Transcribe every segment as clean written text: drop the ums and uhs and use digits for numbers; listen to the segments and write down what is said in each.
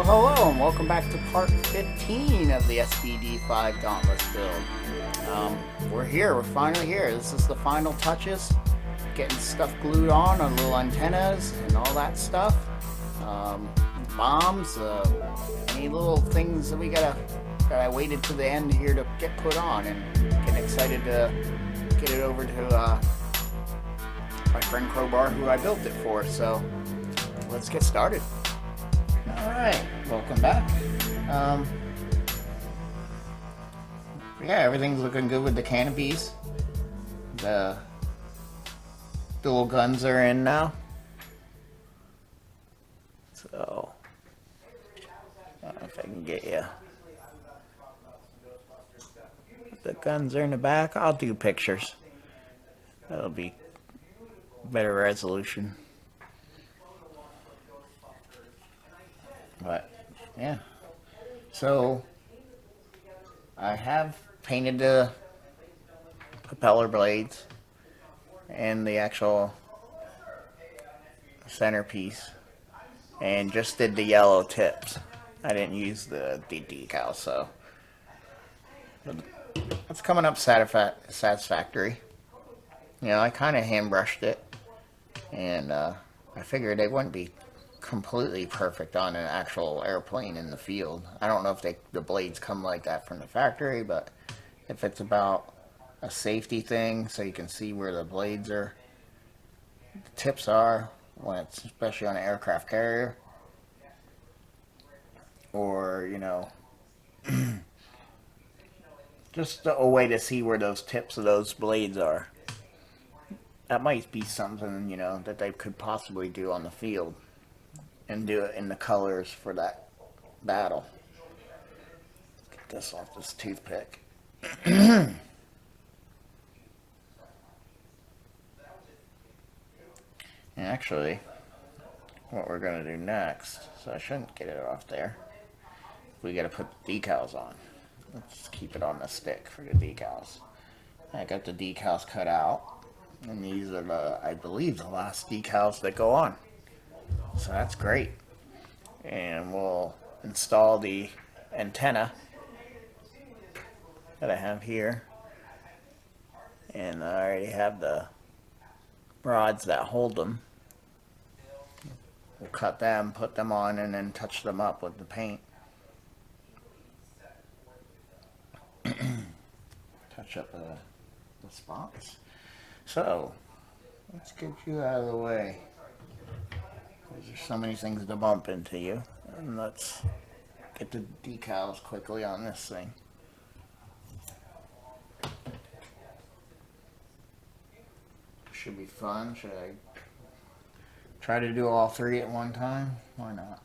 Well, hello, and welcome back to part 15 of the SBD-5 Dauntless build. We're here, we're finally here. This is the final touches. Getting stuff glued on little antennas and all that stuff. Bombs, any little things that that I waited to the end here to get put on, and getting excited to get it over to my friend Crowbar, who I built it for. So let's get started. Alright, welcome back. Yeah, everything's looking good with the canopies. The dual guns are in now. So, I don't know if I can get you. The guns are in the back. I'll do pictures. That'll be better resolution. But, yeah. So, I have painted the propeller blades and the actual centerpiece, and just did the yellow tips. I didn't use the decal, so it's coming up satisfactory. You know, I kind of hand brushed it, and I figured it wouldn't be completely perfect on an actual airplane in the field. I don't know if the blades come like that from the factory, but if it's about a safety thing, so you can see where the blades are, the tips are, when it's especially on an aircraft carrier, or you know, just a way to see where those tips of those blades are. That might be something, you know, that they could possibly do on the field, and do it in the colors for that battle. Get this off this toothpick. And actually, what we're going to do next, so I shouldn't get it off there, we got to put the decals on. Let's keep it on the stick for the decals. I got the decals cut out, and these are I believe the last decals that go on. So that's great. And we'll install the antenna that I have here. And I already have the rods that hold them. We'll cut them, put them on, and then touch them up with the paint. Touch up the spots. So, let's get you out of the way. There's so many things to bump into you. And let's get the decals quickly on this thing. Should be fun. Should I try to do all three at one time? Why not?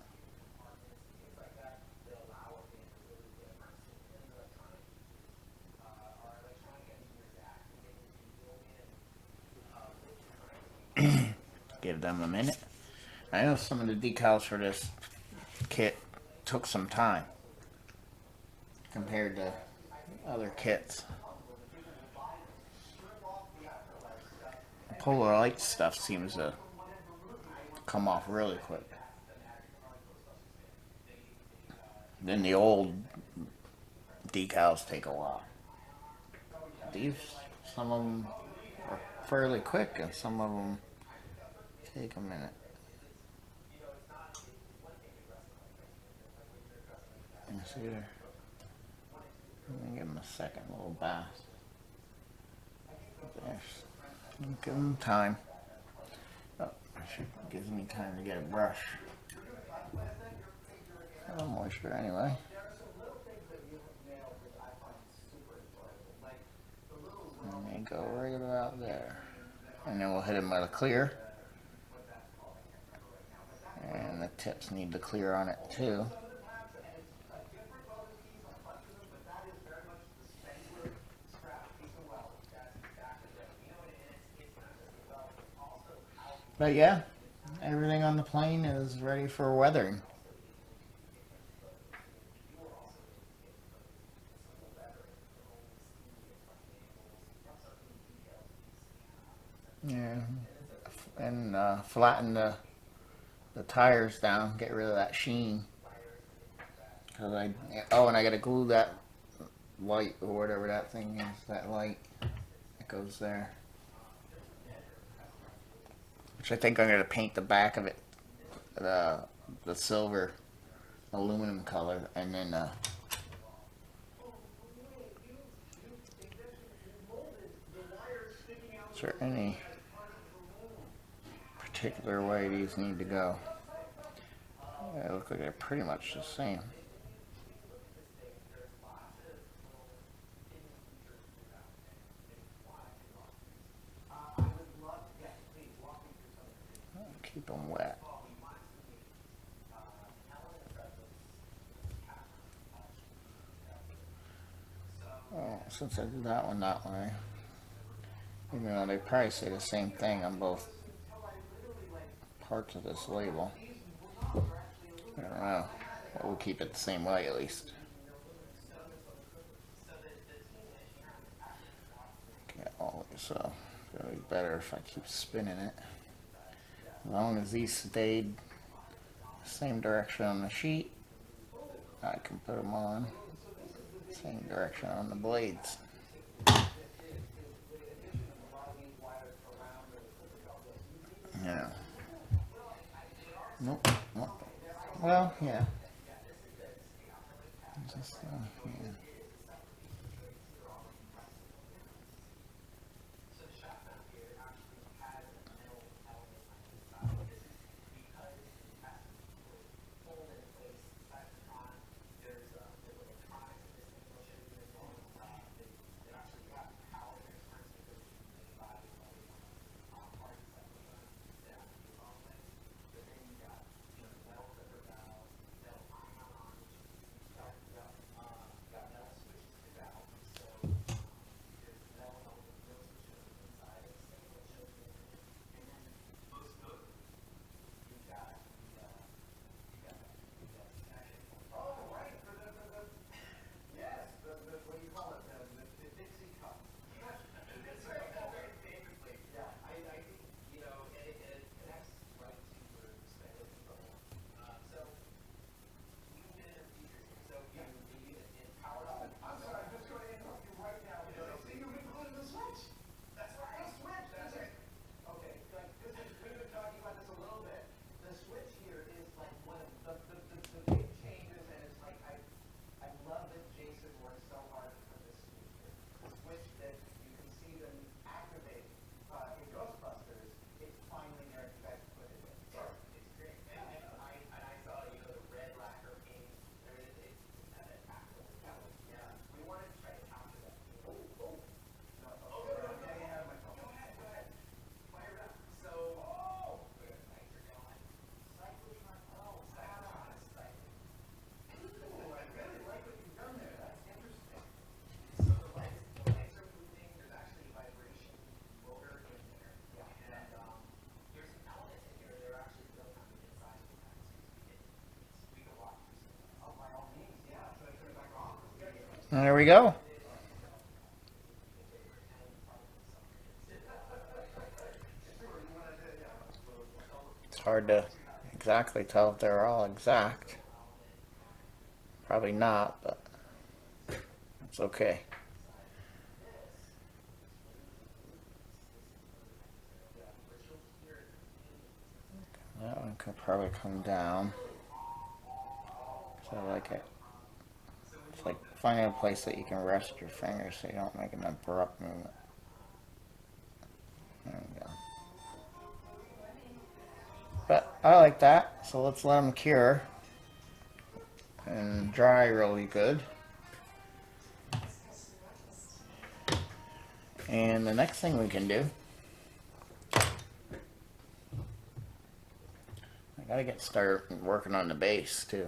Give them a minute. I know some of the decals for this kit took some time compared to other kits. The Polar Light stuff seems to come off really quick. Then the old decals take a while. These, some of them are fairly quick, and some of them take a minute. You see there? Let me give them a second little bath. There's, give them time. Oh, it gives me time to get a brush. A little moisture anyway. And they go right about there. And then we'll hit them with a clear. And the tips need to clear on it too. But yeah, everything on the plane is ready for weathering. Yeah, and flatten the tires down, get rid of that sheen. Cause oh, and I gotta glue that light or whatever that thing is, that light that goes there. Which I think I'm gonna paint the back of it, the silver aluminum color, and then is there any particular way these need to go? Yeah, they look like they're pretty much the same. Keep them wet. Oh, since I did that one that way, even though they probably say the same thing on both parts of this label, I don't know. But we'll keep it the same way at least. Get all of it, so it'll be better if I keep spinning it. As long as these stayed the same direction on the sheet, I can put them on same direction on the blades. Yeah. Nope. Nope. Well, yeah. Just, yeah. There we go. It's hard to exactly tell if they're all exact. Probably not, but it's okay. That one could probably come down. So I like it. It's like finding a place that you can rest your fingers so you don't make an abrupt movement. There we go. But I like that, so let's let them cure and dry really good. And the next thing we can do, I gotta start working on the base too.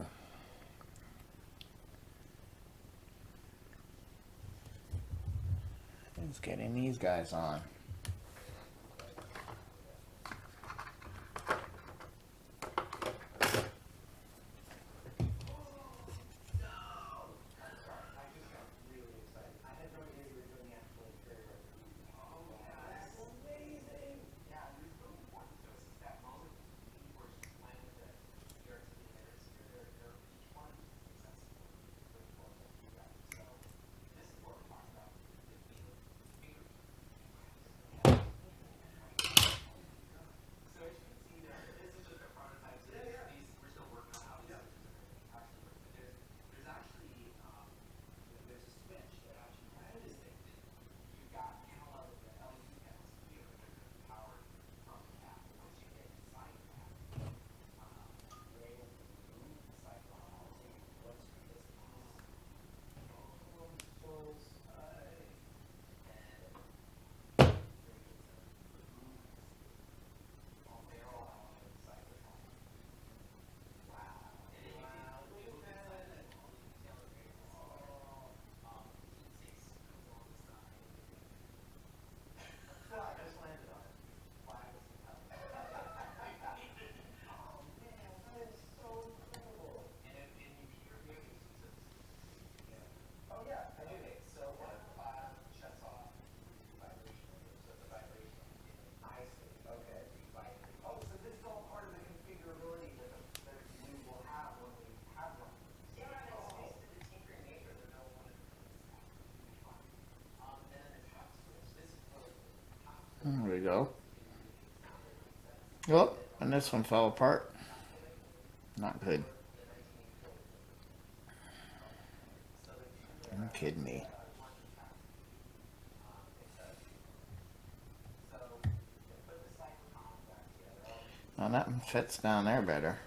It's getting these guys on. Oh, and this one fell apart. Not good. Are you kidding me? Well, that fits down there better.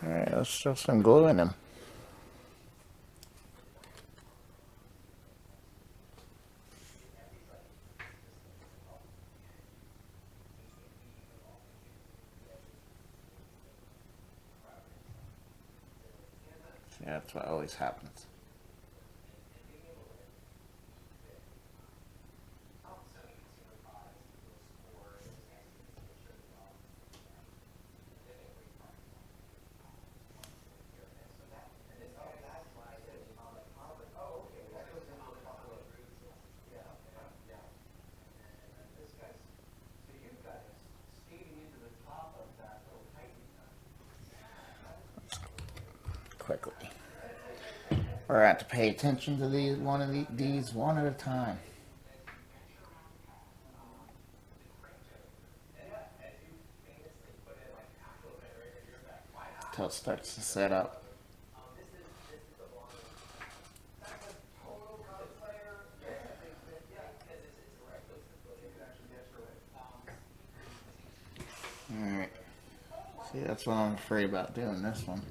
Alright, let's throw some glue in them. Yeah, that's what always happens. Quickly. We're going to have to pay attention to these one at a time. Until it starts to set up. Alright. See, that's what I'm afraid about doing this one.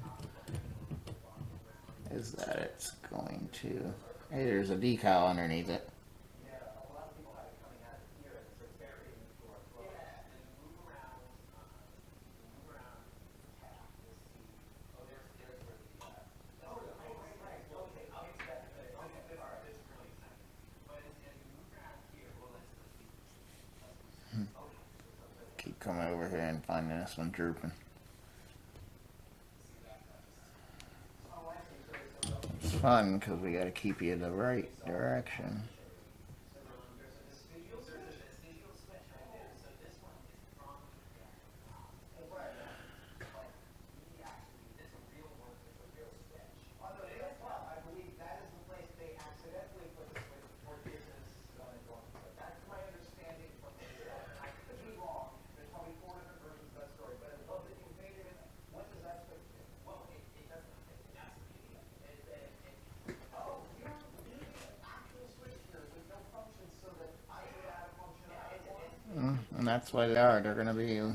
Is that it's going to... Hey, there's a decal underneath it. Keep coming over here and finding this one drooping. It's fun because we got to keep you in the right direction. And that's why they are. They're going to be a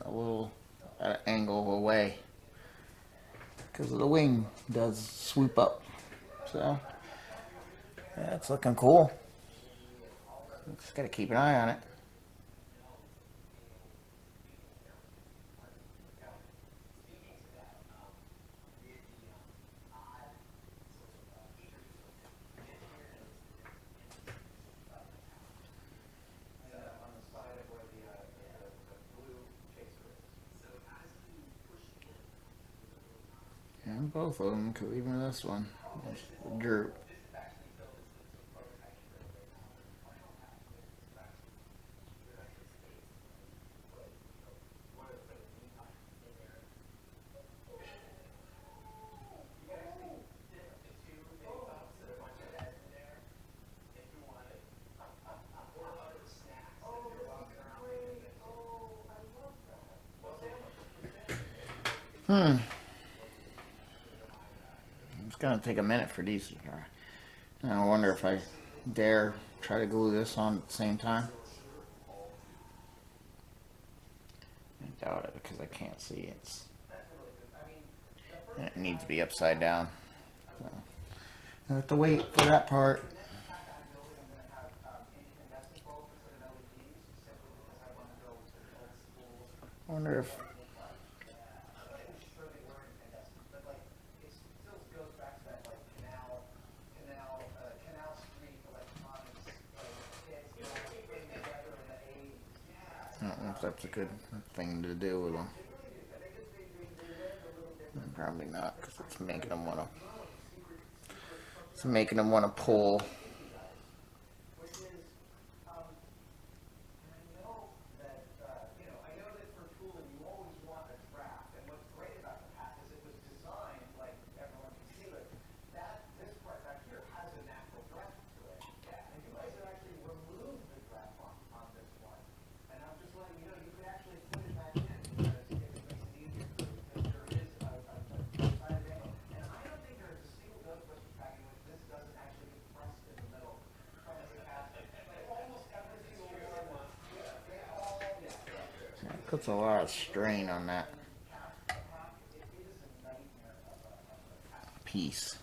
little at an angle away because the wing does swoop up. So yeah, it's looking cool. Just got to keep an eye on it. And both of them, because even this one is droop. It's going to take a minute for these to dry. And I wonder if I dare try to glue this on at the same time. I doubt it because I can't see it. It needs to be upside down. So I have to wait for that part. I wonder if... I don't know if that's a good thing to do with them. Probably not, because it's making them want to. It's making them want to pull. puts a lot of strain on that piece.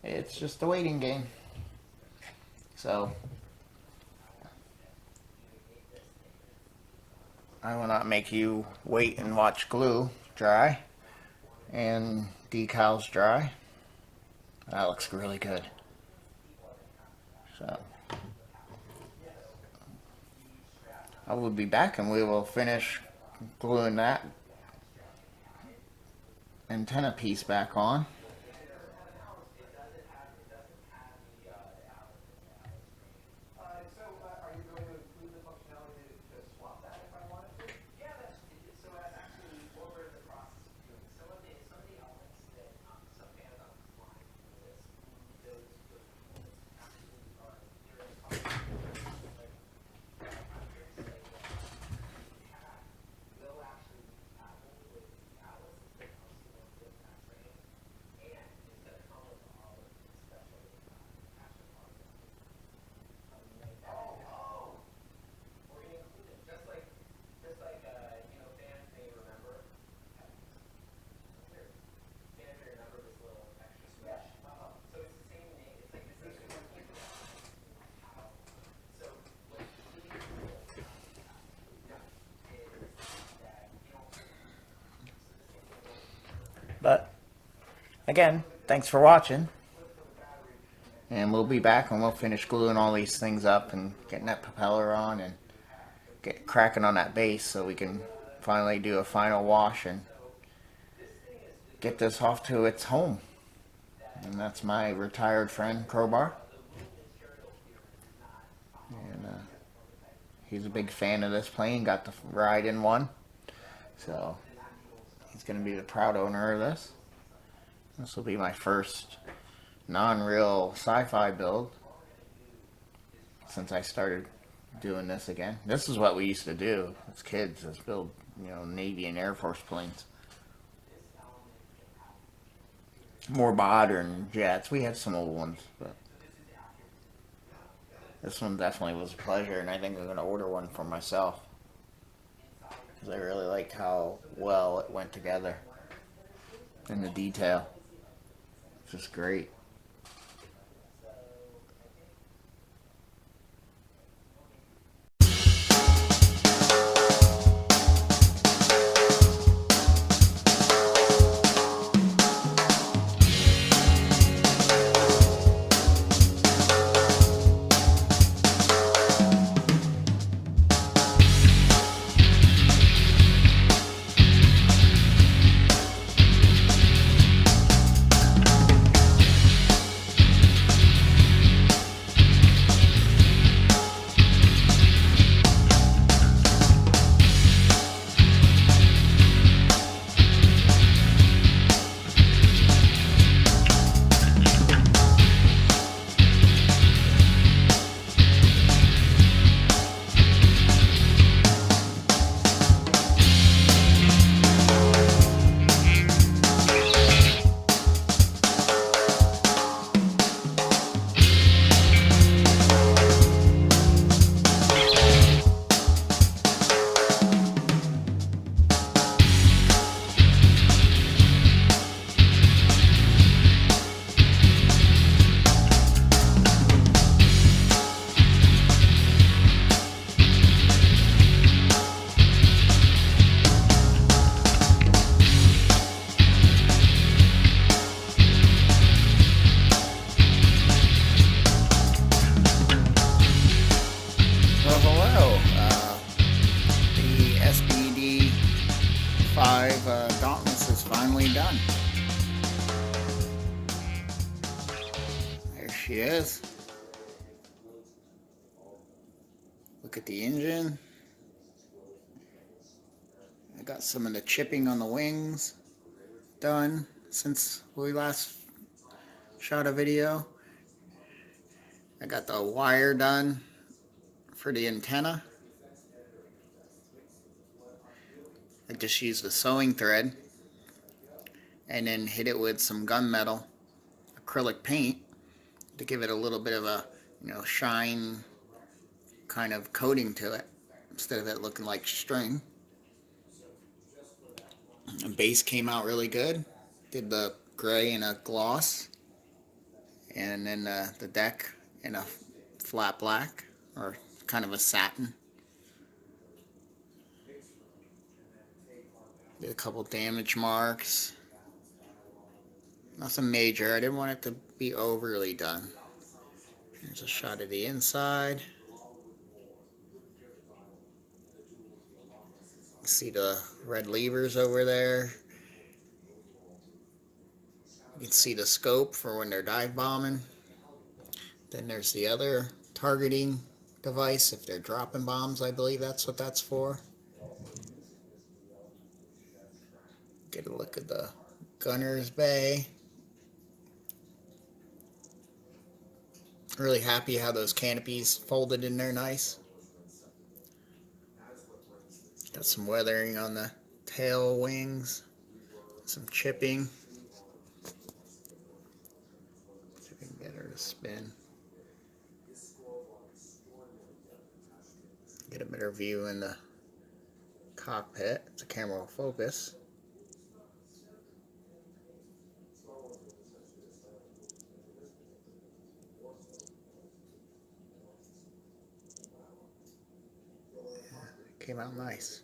It's just a waiting game. So I will not make you wait and watch glue dry and decals dry. That looks really good. So I will be back and we will finish gluing that antenna piece back on. But again, thanks for watching. And we'll be back and we'll finish gluing all these things up and getting that propeller on and get cracking on that base so we can finally do a final wash and get this off to its home. And that's my retired friend, Crowbar. And he's a big fan of this plane, got to ride in one. So he's going to be the proud owner of this. This will be my first non-real sci-fi build since I started doing this again. This is what we used to do as kids, is build, Navy and Air Force planes. More modern jets. We had some old ones, but this one definitely was a pleasure, and I think I'm going to order one for myself because I really liked how well it went together and the detail. It's just great. The SBD-5 Dauntless is finally done. There she is. Look at the engine. I got some of the chipping on the wings done since we last shot a video. I got the wire done for the antenna. I just used a sewing thread and then hit it with some gunmetal acrylic paint to give it a little bit of a, shine kind of coating to it instead of it looking like string. The base came out really good. Did the gray in a gloss, and then the deck in a flat black, or kind of a satin. Did a couple damage marks. Nothing major. I didn't want it to be overly done. Here's a shot of the inside. See the red levers over there. You can see the scope for when they're dive bombing. Then there's the other targeting device if they're dropping bombs. I believe that's what that's for. Get a look at the gunner's bay. Really happy how those canopies folded in there nice. Got some weathering on the tail wings, some chipping. See if we can get her to spin. Get a better view in the cockpit. The camera will focus. Came out nice.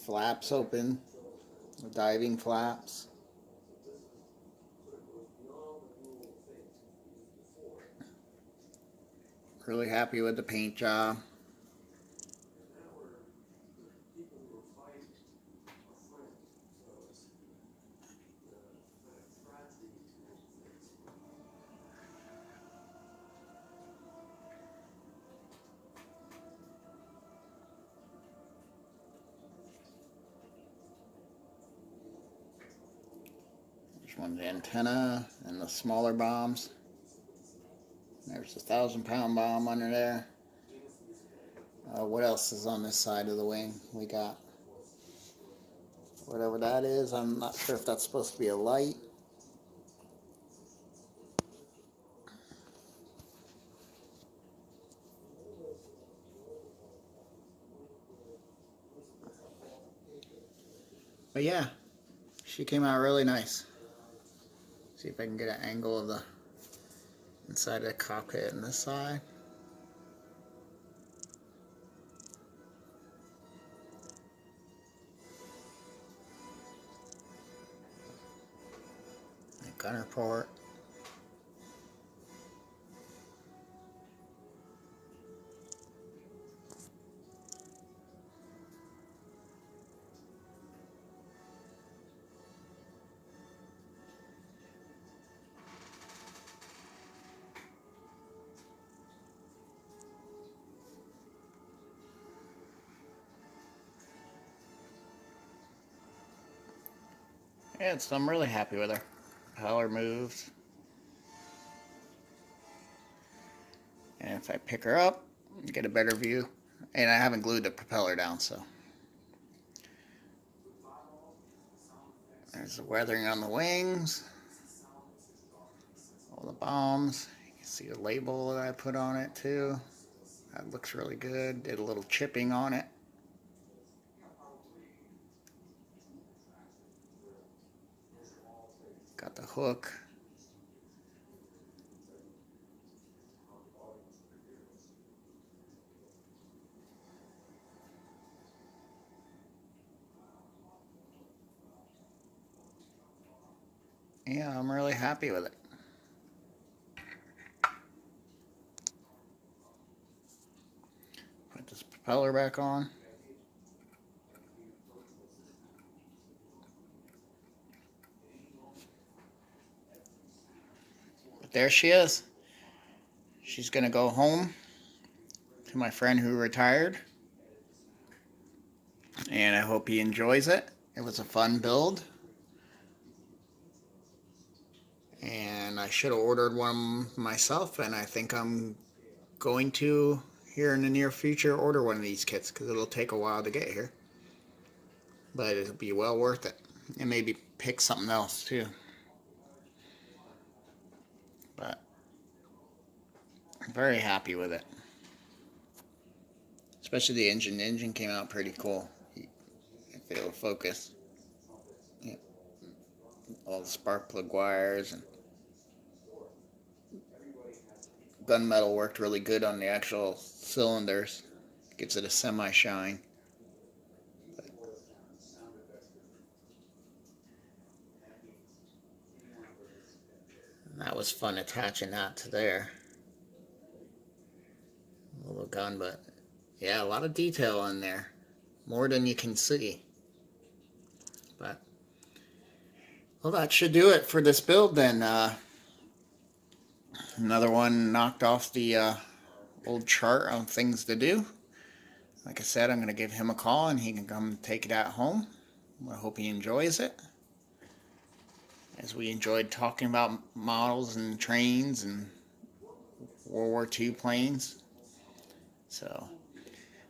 Flaps open, diving flaps. Really happy with the paint job. There's one antenna and the smaller bombs. There's a 1,000-pound bomb under there. What else is on this side of the wing? We got whatever that is. I'm not sure if that's supposed to be a light. But yeah, she came out really nice. See if I can get an angle of the inside of the cockpit and this side. The gunner port. Yeah, I'm really happy with her. Propeller moves. And if I pick her up, get a better view. And I haven't glued the propeller down, so. There's the weathering on the wings. All the bombs. You can see the label that I put on it too. That looks really good. Did a little chipping on it. Got the hook. Yeah, I'm really happy with it. Put this propeller back on. But there she is. She's gonna go home to my friend who retired. And I hope he enjoys it. It was a fun build. And I should have ordered one myself, and I think I'm going to, here in the near future, order one of these kits because it'll take a while to get here. but it'll be well worth it. And maybe pick something else too. But I'm very happy with it. Especially the engine. The engine came out pretty cool. If it'll focus. Yeah. All the spark plug wires and gunmetal worked really good on the actual cylinders. Gives it a semi-shine. That was fun attaching that to there. A little gun, but yeah, a lot of detail in there. More than you can see. But, well, that should do it for this build then. Another one knocked off the old chart on things to do. Like I said, I'm going to give him a call and he can come take it at home. I hope he enjoys it. As we enjoyed talking about models and trains and World War II planes. So,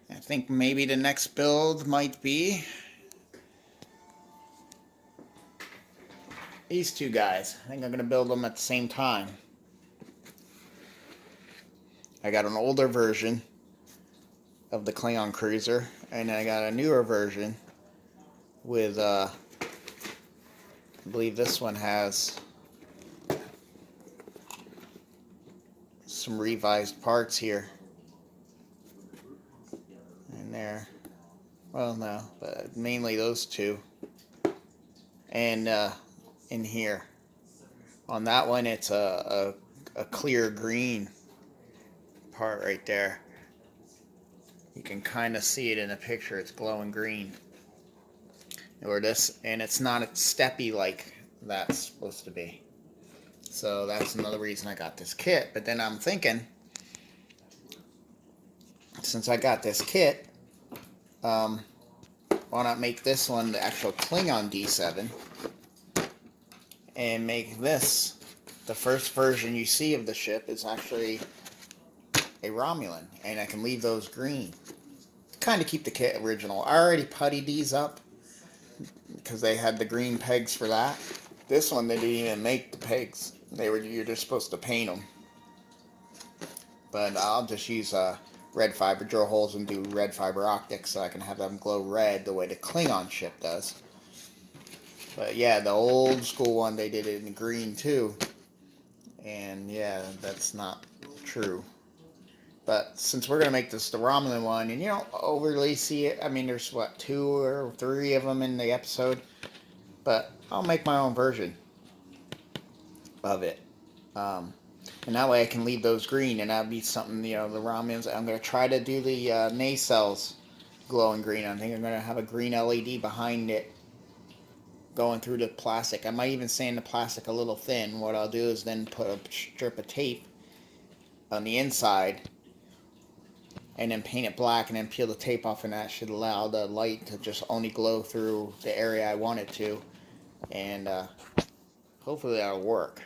I think maybe the next build might be these two guys. I think I'm going to build them at the same time. I got an older version of the Klingon Cruiser, and I got a newer version with, I believe this one has some revised parts here. And there. Well, no, but mainly those two. And in here. On that one, it's a clear green part right there. You can kind of see it in the picture. It's glowing green. Or this, and it's not steppy like that's supposed to be. So that's another reason I got this kit. But then I'm thinking, since I got this kit, why not make this one the actual Klingon D7 and make this the first version you see of the ship is actually a Romulan, and I can leave those green. Kind of keep the kit original. I already puttied these up because they had the green pegs for that. This one they didn't even make the pegs. You're just supposed to paint them. But I'll just use red fiber, drill holes and do red fiber optics so I can have them glow red the way the Klingon ship does. But yeah, the old school one they did it in green too. And yeah, that's not true. But since we're going to make this the Romulan one, and you don't overly see it, I mean, there's what, 2 or 3 of them in the episode, but I'll make my own version of it. And that way I can leave those green, and that'd be something, the Romulans. I'm going to try to do the nacelles glowing green. I think I'm going to have a green LED behind it going through the plastic. I might even sand the plastic a little thin. What I'll do is then put a strip of tape on the inside and then paint it black and then peel the tape off, and that should allow the light to just only glow through the area I want it to, and hopefully that'll work.